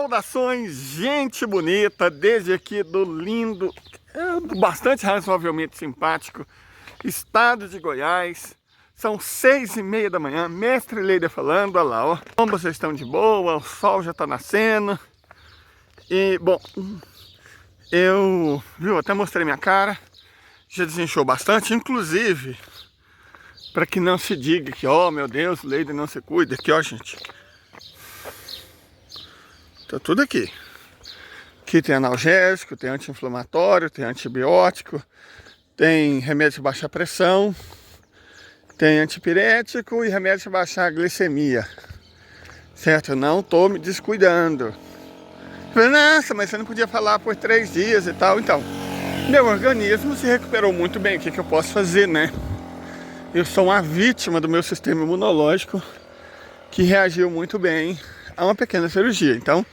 Saudações, gente bonita, desde aqui do lindo, bastante razoavelmente simpático estado de Goiás. São 6h30 da manhã, mestre Leida falando, olha lá, ó. Como vocês estão de boa, o sol já tá nascendo. E, bom, até mostrei minha cara, já desinchou bastante, inclusive, para que não se diga que, ó, meu Deus, Leida não se cuida, aqui, ó, gente. Tá tudo aqui. Aqui tem analgésico, tem anti-inflamatório, tem antibiótico, tem remédio de baixa pressão, tem antipirético e remédio de baixar a glicemia. Certo? Eu não tô me descuidando. Eu falei, nossa, mas você não podia falar por 3 dias e tal. Então, meu organismo se recuperou muito bem. O que eu posso fazer, né? Eu sou uma vítima do meu sistema imunológico que reagiu muito bem a uma pequena cirurgia. Então,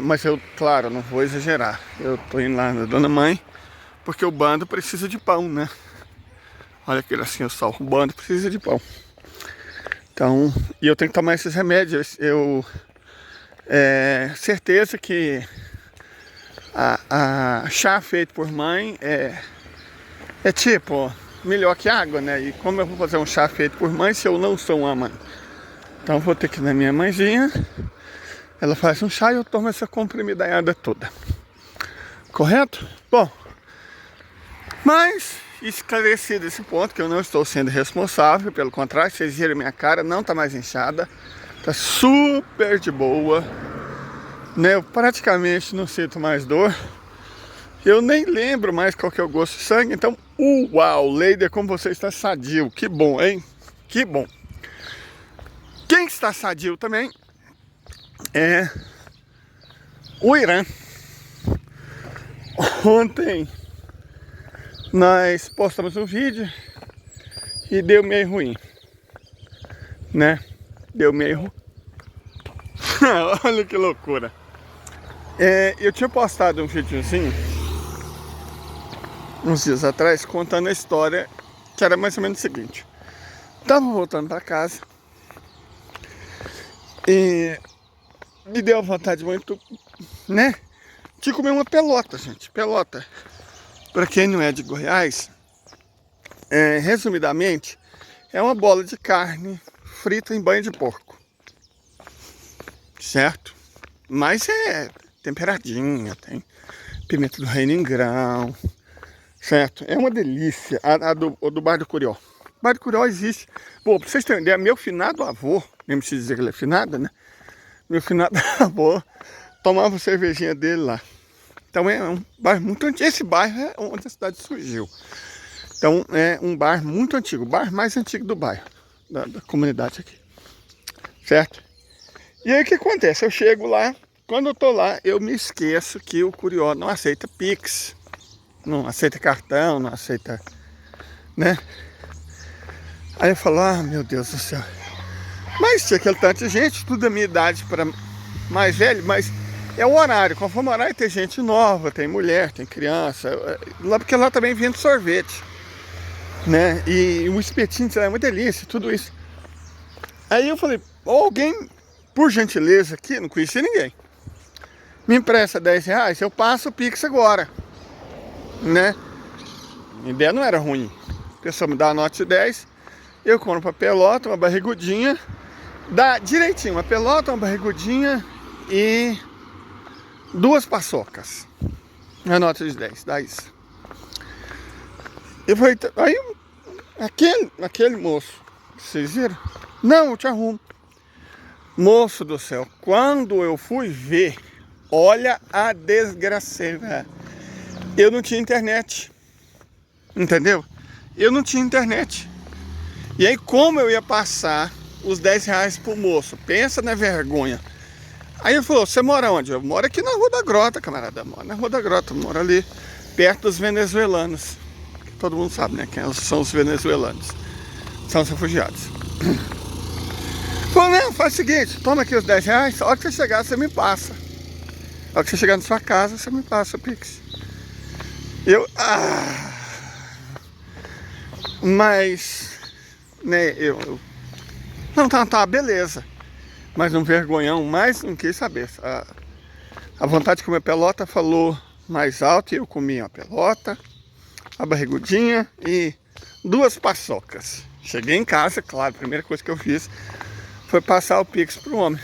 mas eu, claro, não vou exagerar. Eu tô indo lá na Dona Mãe, porque o bando precisa de pão, né? Olha aquele assim, o sol, o bando precisa de pão. Então, e eu tenho que tomar esses remédios. Certeza que a chá feito por mãe é tipo melhor que água, né? E como eu vou fazer um chá feito por mãe se eu não sou uma mãe? Então vou ter que ir na minha mãezinha. Ela faz um chá e eu tomo essa comprimidaiada toda. Correto? Bom, mas esclarecido esse ponto, que eu não estou sendo responsável, pelo contrário, vocês viram minha cara, não tá mais inchada, tá super de boa, né? Eu praticamente não sinto mais dor, eu nem lembro mais qual que é o gosto de sangue, então, uau, Leida, como você está sadio, que bom, hein? Que bom. Quem está sadio também é o Irã. Ontem nós postamos um vídeo e deu meio ruim, né? Deu meio ruim. Olha que loucura. Eu tinha postado um videozinho uns dias atrás contando a história, que era mais ou menos o seguinte. Tava voltando para casa e me deu vontade muito, né, de comer uma pelota, gente. Pelota, para quem não é de Goiás, resumidamente, é uma bola de carne frita em banho de porco, certo? Mas é temperadinha, tem pimenta do reino em grão, certo? É uma delícia. A do Bar do Curió. O Bar do Curió existe. Bom, pra vocês terem ideia, meu finado avô, nem preciso dizer que ele é finado, né? Meu finado avô tomava cervejinha dele lá. Então é um bairro muito antigo. Esse bairro é onde a cidade surgiu. Então é um bar muito antigo. O bar mais antigo do bairro, da comunidade aqui. Certo? E aí o que acontece? Eu chego lá, quando eu tô lá, eu me esqueço que o Curió não aceita Pix. Não aceita cartão, não aceita, né? Aí eu falo, ah, meu Deus do céu. Mas tinha aquele tanto de gente, tudo da minha idade para mais velho, mas é o horário. Conforme o horário tem gente nova, tem mulher, tem criança. Lá, porque lá também vende sorvete, né? E o espetinho é uma delícia, tudo isso. Aí eu falei, alguém, por gentileza aqui, não conhecia ninguém, me empresta R$10, eu passo o Pix agora, né? A ideia não era ruim. A pessoa me dá a nota de 10, eu compro uma pelota, uma barrigudinha, dá direitinho, uma pelota, uma barrigudinha e 2 paçocas. A nota de 10, dá isso. Eu falei, aí aquele moço, vocês viram? Não, eu te arrumo. Moço do céu, quando eu fui ver, olha a desgraceira. Eu não tinha internet, entendeu? Eu não tinha internet. E aí como eu ia passar os R$10 pro moço? Pensa na vergonha. Aí ele falou, você mora onde? Eu moro aqui na Rua da Grota, camarada. Moro na Rua da Grota, moro ali perto dos venezuelanos. Todo mundo sabe, né? Quem são os venezuelanos. São os refugiados. Falou, não, faz o seguinte, toma aqui os R$10, a hora que você chegar, você me passa. A hora que você chegar na sua casa, você me passa o Pix. Mas, né, não, tá, beleza. mas um vergonhão, mas não quis saber. A vontade de comer pelota falou mais alto e eu comi a pelota, a barrigudinha e 2 paçocas. Cheguei em casa, claro, a primeira coisa que eu fiz foi passar o Pix pro homem.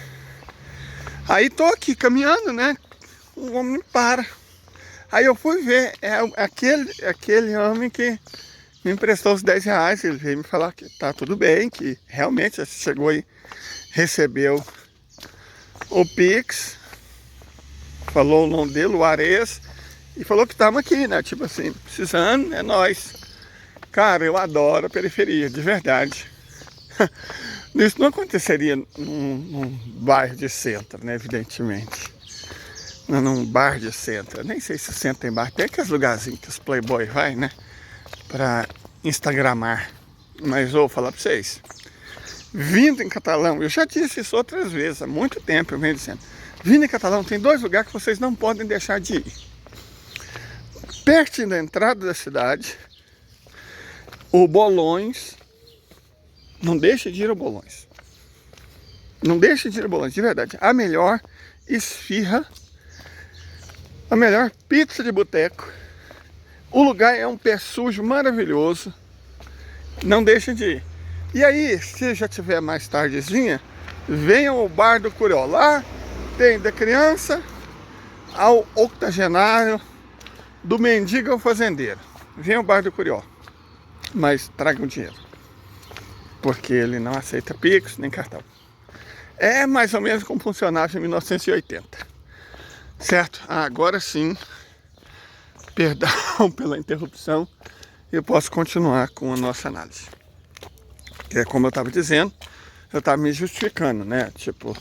Aí tô aqui caminhando, né? O homem não para. Aí eu fui ver, é aquele homem que me emprestou os 10 reais. Ele veio me falar que tá tudo bem, que realmente chegou e recebeu o Pix. Falou o nome dele, o Ares, e falou que estamos aqui, né? Tipo assim, precisando, é nóis. Cara, eu adoro a periferia, de verdade. Isso não aconteceria num bairro de centro, né? Evidentemente. Num bar de centro. Nem sei se centro tem bar. Tem aqueles lugarzinhos que os playboy vai, né? Pra instagramar. Mas vou falar pra vocês. Vindo em Catalão, eu já disse isso outras vezes, há muito tempo eu venho dizendo. Vindo em Catalão, tem 2 lugares que vocês não podem deixar de ir. Perto da entrada da cidade, o Bolões. Não deixe de ir ao Bolões. Não deixe de ir ao Bolões, de verdade. A melhor esfirra, a melhor pizza de boteco. O lugar é um pé sujo maravilhoso. Não deixe de ir. E aí, se já tiver mais tardezinha, venham ao Bar do Curió. Lá tem da criança ao octogenário, do mendigo ao fazendeiro. Venham ao Bar do Curió. Mas tragam dinheiro. Porque ele não aceita Pix nem cartão. É mais ou menos como funcionava em 1980. Certo? Agora sim, perdão pela interrupção, eu posso continuar com a nossa análise. Que é como eu estava dizendo, eu estava me justificando, né? Tipo,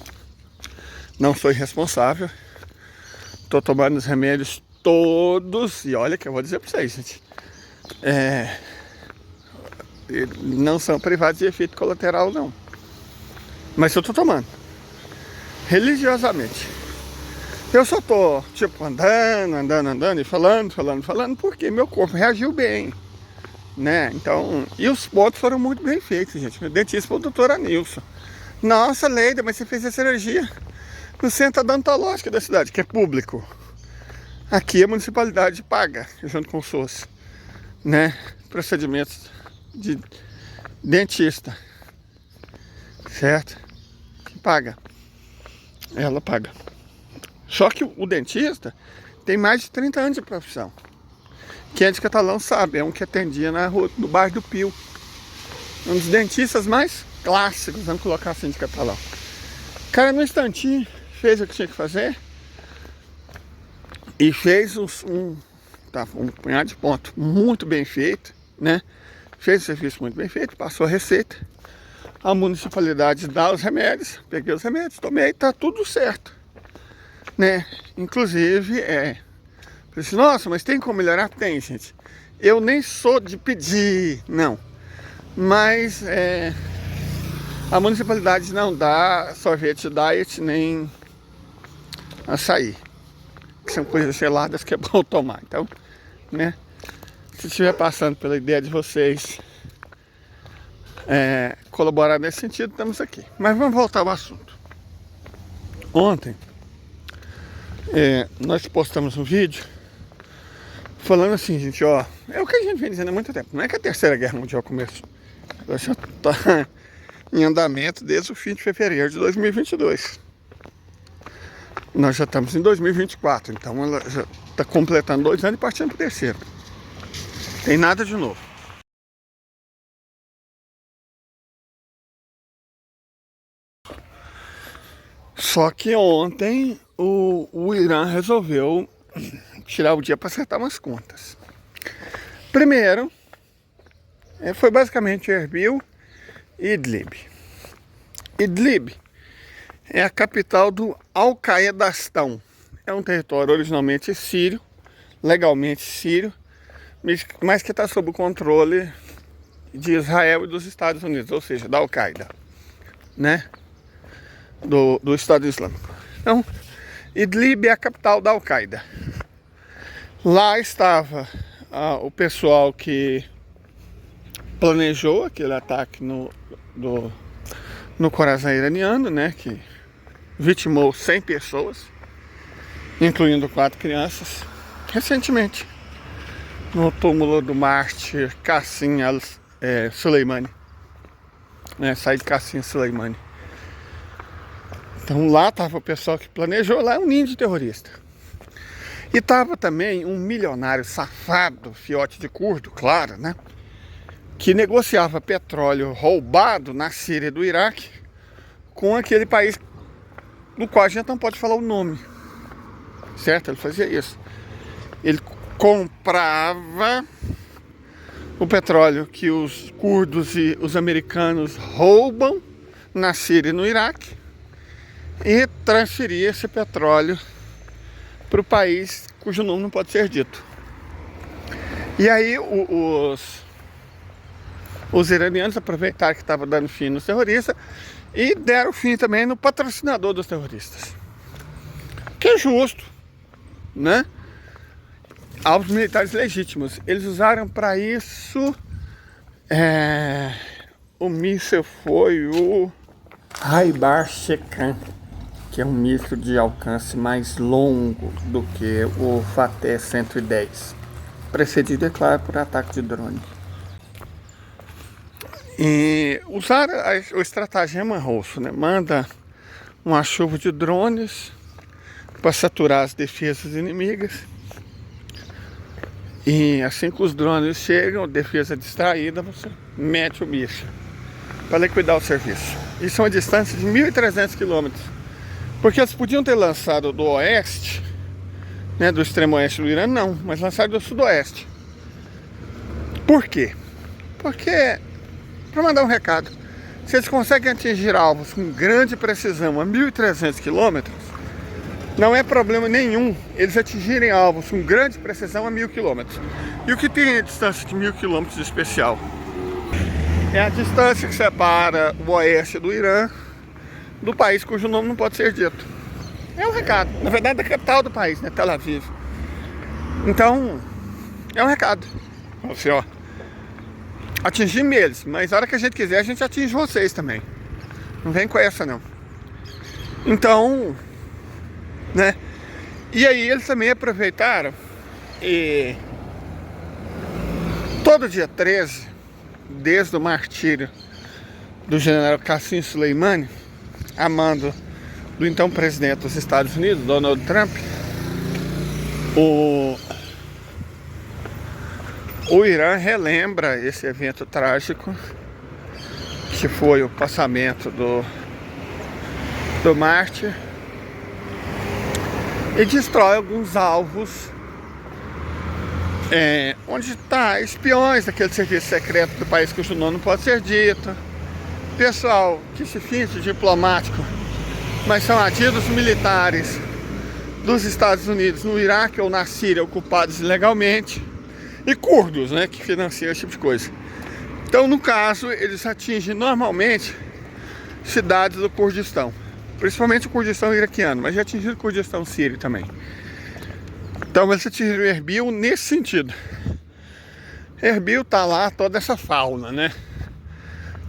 não sou irresponsável, estou tomando os remédios todos, e olha que eu vou dizer para vocês, gente, não são privados de efeito colateral, não. Mas eu estou tomando, religiosamente. Eu só tô, tipo, andando e falando, porque meu corpo reagiu bem, né? Então, e os pontos foram muito bem feitos, gente. Meu dentista foi o doutor Anilson. Nossa, Leida, mas você fez a cirurgia no centro odontológico da cidade, que é público. Aqui a municipalidade paga, junto com o SUS, né? Procedimentos de dentista, certo? Quem paga? Ela paga. Só que o dentista tem mais de 30 anos de profissão. Quem é de Catalão sabe, é um que atendia na rua, no bairro do Pio. Um dos dentistas mais clássicos, vamos colocar assim, de Catalão. O cara no instantinho fez o que tinha que fazer e fez um punhado de ponto muito bem feito, né? Fez o serviço muito bem feito, passou a receita. A municipalidade dá os remédios, peguei os remédios, tomei, tá tudo certo. Né? Inclusive, falei, nossa, mas tem como melhorar? Tem, gente. Eu nem sou de pedir, não. Mas a municipalidade não dá sorvete diet nem açaí, que são coisas geladas que é bom tomar. Então, né? Se estiver passando pela ideia de vocês colaborar nesse sentido, estamos aqui. Mas vamos voltar ao assunto. Ontem nós postamos um vídeo falando assim, gente, ó, é o que a gente vem dizendo há muito tempo. Não é que a Terceira Guerra Mundial começou, ela já está em andamento desde o fim de fevereiro de 2022. Nós já estamos em 2024, então ela já está completando 2 anos e partindo para o terceiro. Tem nada de novo. Só que ontem o Irã resolveu tirar o dia para acertar umas contas. Primeiro, foi basicamente Erbil e Idlib. Idlib é a capital do Al-Qaedastão. É um território originalmente sírio, legalmente sírio, mas que está sob o controle de Israel e dos Estados Unidos, ou seja, da Al-Qaeda, né? Do Estado Islâmico. Então, Idlib é a capital da Al-Qaeda. Lá estava o pessoal que planejou aquele ataque no coração iraniano, né? Que vitimou 100 pessoas, incluindo 4 crianças, recentemente, no túmulo do mártir Qasem Soleimani, né, Said Qasem Soleimani. Então lá estava o pessoal que planejou, lá é um ninho de terrorista. E estava também um milionário safado, fiote de curdo, claro, né? Que negociava petróleo roubado na Síria e do Iraque com aquele país do qual a gente não pode falar o nome. Certo? Ele fazia isso. Ele comprava o petróleo que os curdos e os americanos roubam na Síria e no Iraque e transferia esse petróleo para o país cujo nome não pode ser dito. E aí os iranianos aproveitaram que estava dando fim nos terroristas e deram fim também no patrocinador dos terroristas. Que é justo, né? Alvos militares legítimos. Eles usaram para isso o míssil foi o Haibar Shekan, que é um míssil de alcance mais longo do que o Fateh 110, precedido, é claro, por ataque de drone. E usaram o estratagema russo, né? Manda uma chuva de drones para saturar as defesas inimigas. E assim que os drones chegam, defesa distraída, você mete o bicho para liquidar o serviço. Isso é uma distância de 1.300 quilômetros. Porque eles podiam ter lançado do oeste, né, do extremo oeste do Irã, não, mas lançaram do sudoeste. Por quê? Porque, para mandar um recado, se eles conseguem atingir alvos com grande precisão a 1.300 quilômetros, não é problema nenhum eles atingirem alvos com grande precisão a 1.000 quilômetros. E o que tem a distância de 1.000 quilômetros de especial? É a distância que separa o oeste do Irã do país cujo nome não pode ser dito. É um recado. Na verdade, da capital do país, né? Tel Aviv. Então, é um recado. Assim, ó. Atingimos eles, mas a hora que a gente quiser, a gente atinge vocês também. Não vem com essa, não. Então, né? E aí, eles também aproveitaram e todo dia 13, desde o martírio do general Qasem Soleimani, a mando do então presidente dos Estados Unidos, Donald Trump, o Irã relembra esse evento trágico que foi o passamento do mártir e destrói alguns alvos onde está espiões daquele serviço secreto do país cujo nome não pode ser dito, pessoal que se finge diplomático, mas são adidos militares dos Estados Unidos no Iraque ou na Síria ocupados ilegalmente, e curdos, né, que financiam esse tipo de coisa. Então, no caso, eles atingem normalmente cidades do Kurdistão, principalmente o Kurdistão iraquiano, mas já atingiram o Kurdistão sírio também. Então, eles atingiram Erbil nesse sentido. Erbil tá lá toda essa fauna, né?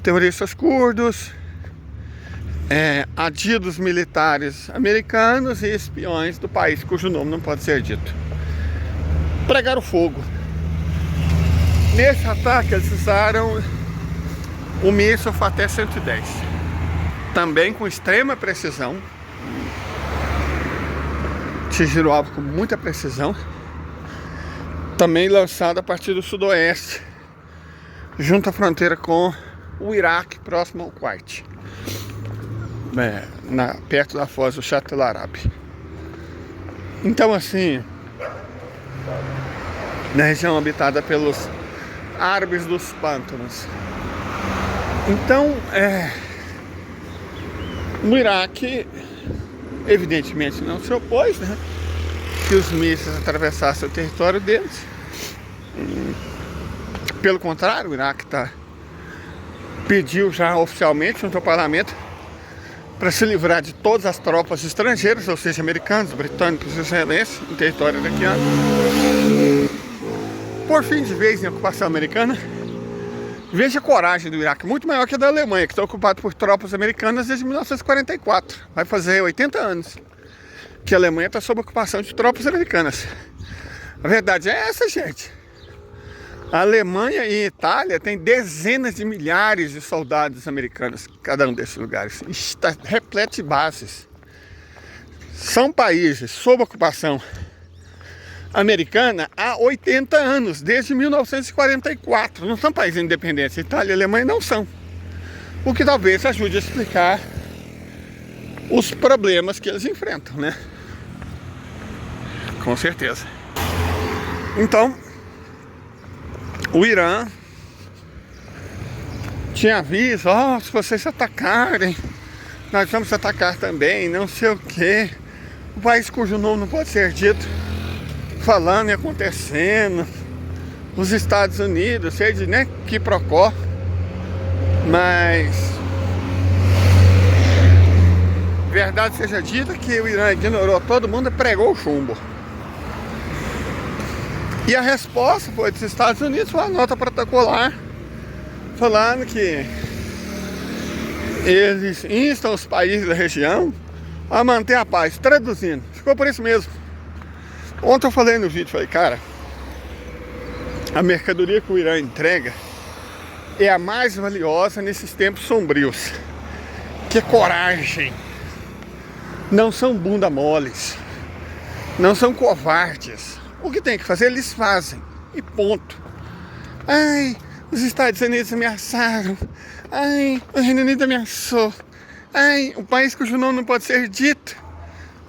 Terroristas curdos, adidos militares americanos e espiões do país cujo nome não pode ser dito. Pregaram fogo. Nesse ataque eles usaram o míssil Fateh 110, também com extrema precisão, atingiram o alvo com muita precisão, também lançado a partir do sudoeste, junto à fronteira com o Iraque, próximo ao Kuwait, perto da foz do Shatt al-Arab. Então, assim, na região habitada pelos árabes dos pântanos. Então, o Iraque, evidentemente, não se opôs, né, que os mísseis atravessassem o território deles. Pelo contrário, o Iraque pediu já oficialmente junto ao parlamento para se livrar de todas as tropas estrangeiras, ou seja, americanos, britânicos e israelenses, em território iraquiano. Por fim de vez em ocupação americana, Veja a coragem do Iraque, muito maior que a da Alemanha, que está ocupado por tropas americanas desde 1944. Vai fazer 80 anos que a Alemanha está sob ocupação de tropas americanas. A verdade é essa, gente. A Alemanha e a Itália têm dezenas de milhares de soldados americanos em cada um desses lugares. Está repleto de bases. São países sob ocupação americana há 80 anos, desde 1944. Não são países independentes. Itália e Alemanha não são. O que talvez ajude a explicar os problemas que eles enfrentam, né? Com certeza. Então, o Irã tinha aviso, se vocês atacarem, nós vamos atacar também, não sei o quê. O país cujo nome não pode ser dito, falando e acontecendo. Os Estados Unidos, sei de né, quiprocó, mas verdade seja dita que o Irã ignorou todo mundo e pregou o chumbo. E a resposta foi dos Estados Unidos, foi uma nota protocolar falando que eles instam os países da região a manter a paz. Traduzindo, ficou por isso mesmo. Ontem eu falei no vídeo, falei, cara, a mercadoria que o Irã entrega é a mais valiosa nesses tempos sombrios. Que é coragem. Não são bunda moles. Não são covardes. O que tem que fazer, eles fazem. E ponto. Ai, os Estados Unidos ameaçaram. Ai, o Reino Unido ameaçou. Ai, o país cujo nome não pode ser dito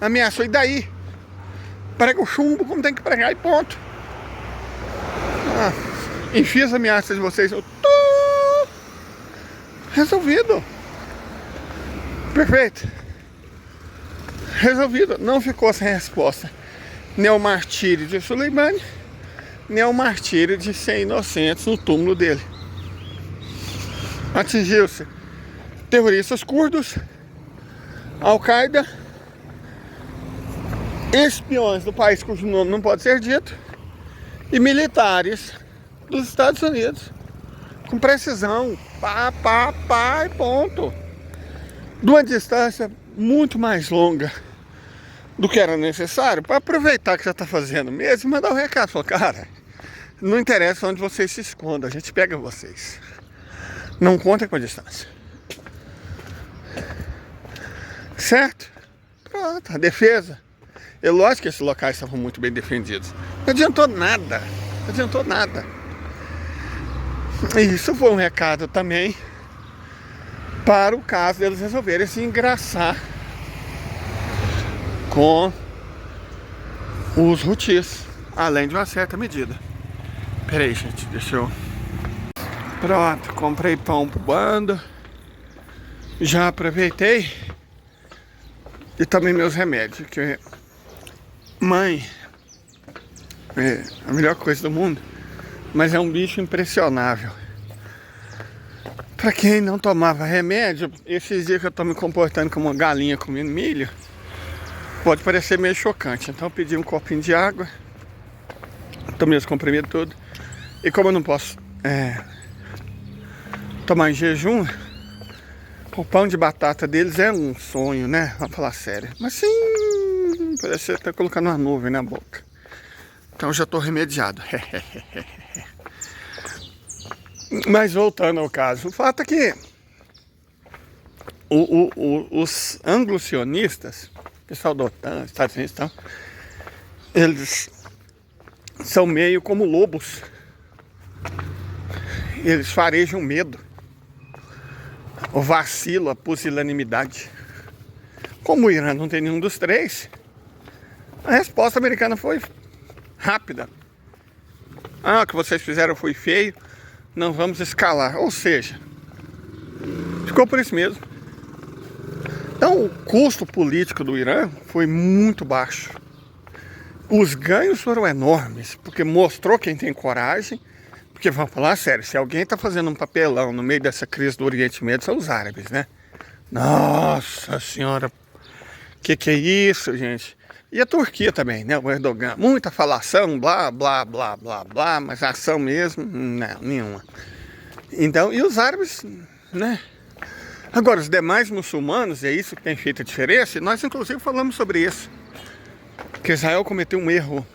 ameaçou. E daí? Prega o chumbo como tem que pregar e ponto. Enfia as ameaças de vocês. Resolvido. Perfeito. Resolvido. Não ficou sem resposta. Nem o martírio de Soleimani, nem o martírio de 100 inocentes no túmulo dele. Atingiu-se terroristas curdos, Al-Qaeda, espiões do país cujo nome não pode ser dito, e militares dos Estados Unidos, com precisão, pá, e ponto. De uma distância muito mais longa do que era necessário, para aproveitar que já está fazendo mesmo, mandar um recado, falar, cara, não interessa onde vocês se escondam, a gente pega vocês. Não conta com a distância. Certo? Pronto, a defesa. É lógico que esses locais estavam muito bem defendidos. Não adiantou nada. Não adiantou nada. E isso foi um recado também para o caso deles resolverem se engraçar com os Houthis, além de uma certa medida. Pera aí, gente, deixa eu... Pronto, comprei pão pro bando. Já aproveitei. E também meus remédios, que mãe é a melhor coisa do mundo, mas é um bicho impressionável. Pra quem não tomava remédio, esses dias que eu tô me comportando como uma galinha comendo milho, pode parecer meio chocante. Então eu pedi um copinho de água, tomei os comprimidos todos. E como eu não posso tomar em jejum, o pão de batata deles é um sonho, né? Vamos falar sério. Mas sim, parece que você tá colocando uma nuvem na boca. Então eu já tô remediado. Mas voltando ao caso, o fato é que os anglo-sionistas, pessoal da OTAN, Estados Unidos, então, eles são meio como lobos. Eles farejam medo, o vacilo, a pusilanimidade. Como o Irã não tem nenhum dos três, a resposta americana foi rápida. O que vocês fizeram foi feio, não vamos escalar. Ou seja, ficou por isso mesmo. Então o custo político do Irã foi muito baixo. Os ganhos foram enormes, porque mostrou quem tem coragem. Porque vamos falar sério, se alguém está fazendo um papelão no meio dessa crise do Oriente Médio, são os árabes, né? Nossa senhora, que é isso, gente? E a Turquia também, né? O Erdogan, muita falação, blá, blá, blá, blá, blá, mas ação mesmo, não, nenhuma. Então, e os árabes, né? Agora, os demais muçulmanos, é isso que tem feito a diferença, e nós inclusive falamos sobre isso. Que Israel cometeu um erro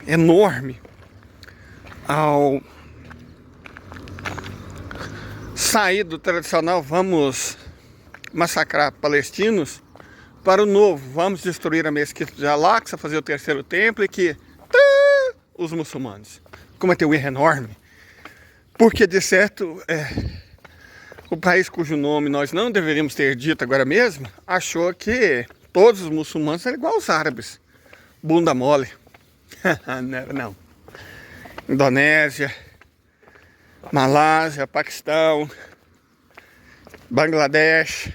enorme ao sair do tradicional vamos massacrar palestinos para o novo, vamos destruir a mesquita de Al-Aqsa, fazer o terceiro templo e que os muçulmanos cometeu um erro enorme. Porque de certo, o país cujo nome nós não deveríamos ter dito agora mesmo, achou que todos os muçulmanos eram igual aos árabes. Bunda mole. Não. Indonésia, Malásia, Paquistão, Bangladesh,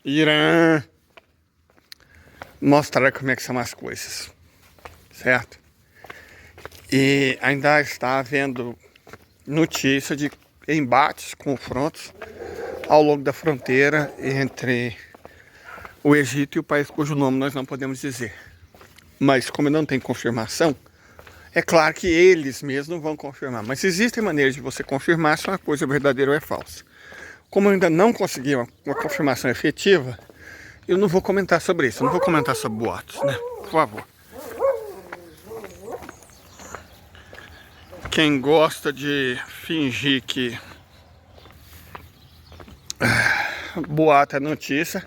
Irã. Mostrar como é que são as coisas. Certo? E ainda está havendo notícia de embates, confrontos ao longo da fronteira entre o Egito e o país cujo nome nós não podemos dizer. Mas como não tem confirmação, é claro que eles mesmos não vão confirmar. Mas existem maneiras de você confirmar se uma coisa é verdadeira ou é falsa. Como eu ainda não consegui uma confirmação efetiva, eu não vou comentar sobre isso. Eu não vou comentar sobre boatos, né? Por favor. Quem gosta de fingir que boato é notícia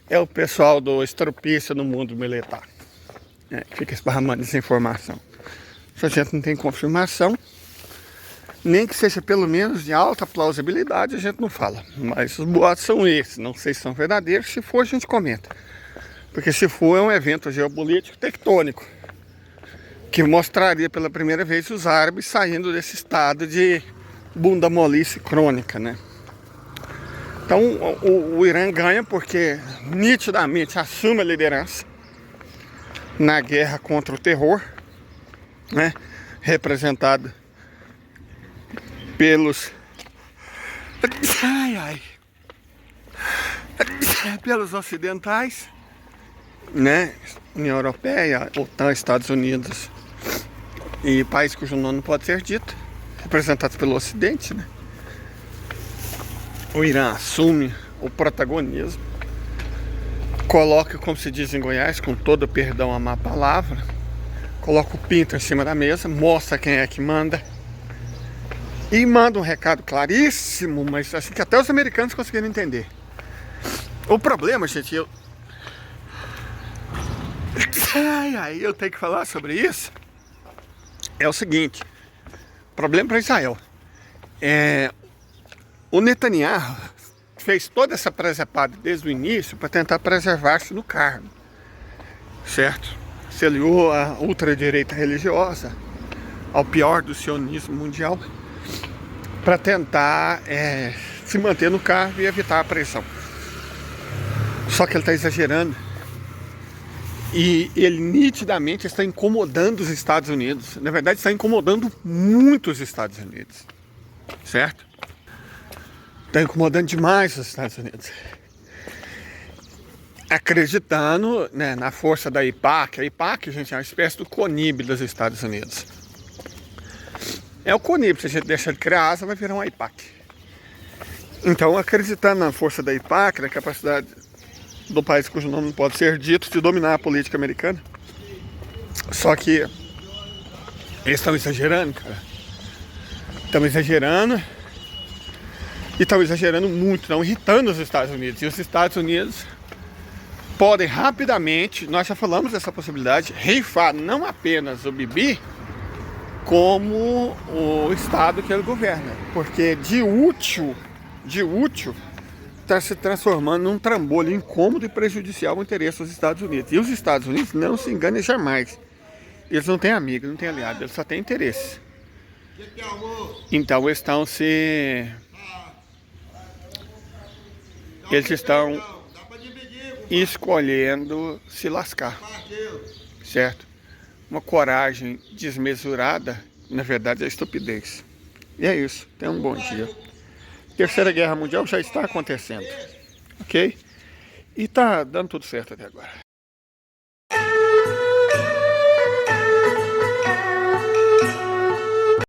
é o pessoal do estrupício no mundo militar. Fica esparramando desinformação. Se a gente não tem confirmação, nem que seja pelo menos de alta plausibilidade, a gente não fala. Mas os boatos são esses, não sei se são verdadeiros. Se for, a gente comenta. Porque se for, é um evento geopolítico tectônico que mostraria pela primeira vez os árabes saindo desse estado de bunda molice crônica, né? Então o Irã ganha porque nitidamente assume a liderança na guerra contra o terror, né? Representado pelos pelos ocidentais, né? União Europeia, OTAN, Estados Unidos e país cujo nome não pode ser dito, representados pelo Ocidente, né? O Irã assume o protagonismo, coloca, como se diz em Goiás, com todo perdão a má palavra, coloca o pinto em cima da mesa, mostra quem é que manda e manda um recado claríssimo, mas assim que até os americanos conseguiram entender. O problema, gente, eu tenho que falar sobre isso, é o seguinte: problema para Israel. O Netanyahu fez toda essa presepada desde o início para tentar preservar-se no cargo, certo? Se aliou à ultradireita religiosa, ao pior do sionismo mundial, para tentar se manter no cargo e evitar a pressão. Só que ele está exagerando. E ele nitidamente está incomodando os Estados Unidos. Na verdade, está incomodando muito os Estados Unidos. Certo? Está incomodando demais os Estados Unidos. Acreditando, né, na força da AIPAC. A AIPAC, gente, é uma espécie do CONIB dos Estados Unidos. É o CONIB. Se a gente deixar de criar asa, vai virar um AIPAC. Então, acreditando na força da AIPAC, na capacidade do país cujo nome não pode ser dito, de dominar a política americana. Só que eles estão exagerando, cara. Estão exagerando. E estão exagerando muito, estão irritando os Estados Unidos. E os Estados Unidos podem rapidamente, nós já falamos dessa possibilidade, reifar não apenas o Bibi, como o Estado que ele governa. Porque de útil, está se transformando num trambolho incômodo e prejudicial ao interesse dos Estados Unidos. E os Estados Unidos, não se enganem jamais, eles não têm amigos, não têm aliados, eles só têm interesse. Então eles estão escolhendo se lascar, certo? Uma coragem desmesurada, na verdade é estupidez. E é isso, tenha um bom dia. Terceira Guerra Mundial já está acontecendo, ok? E está dando tudo certo até agora.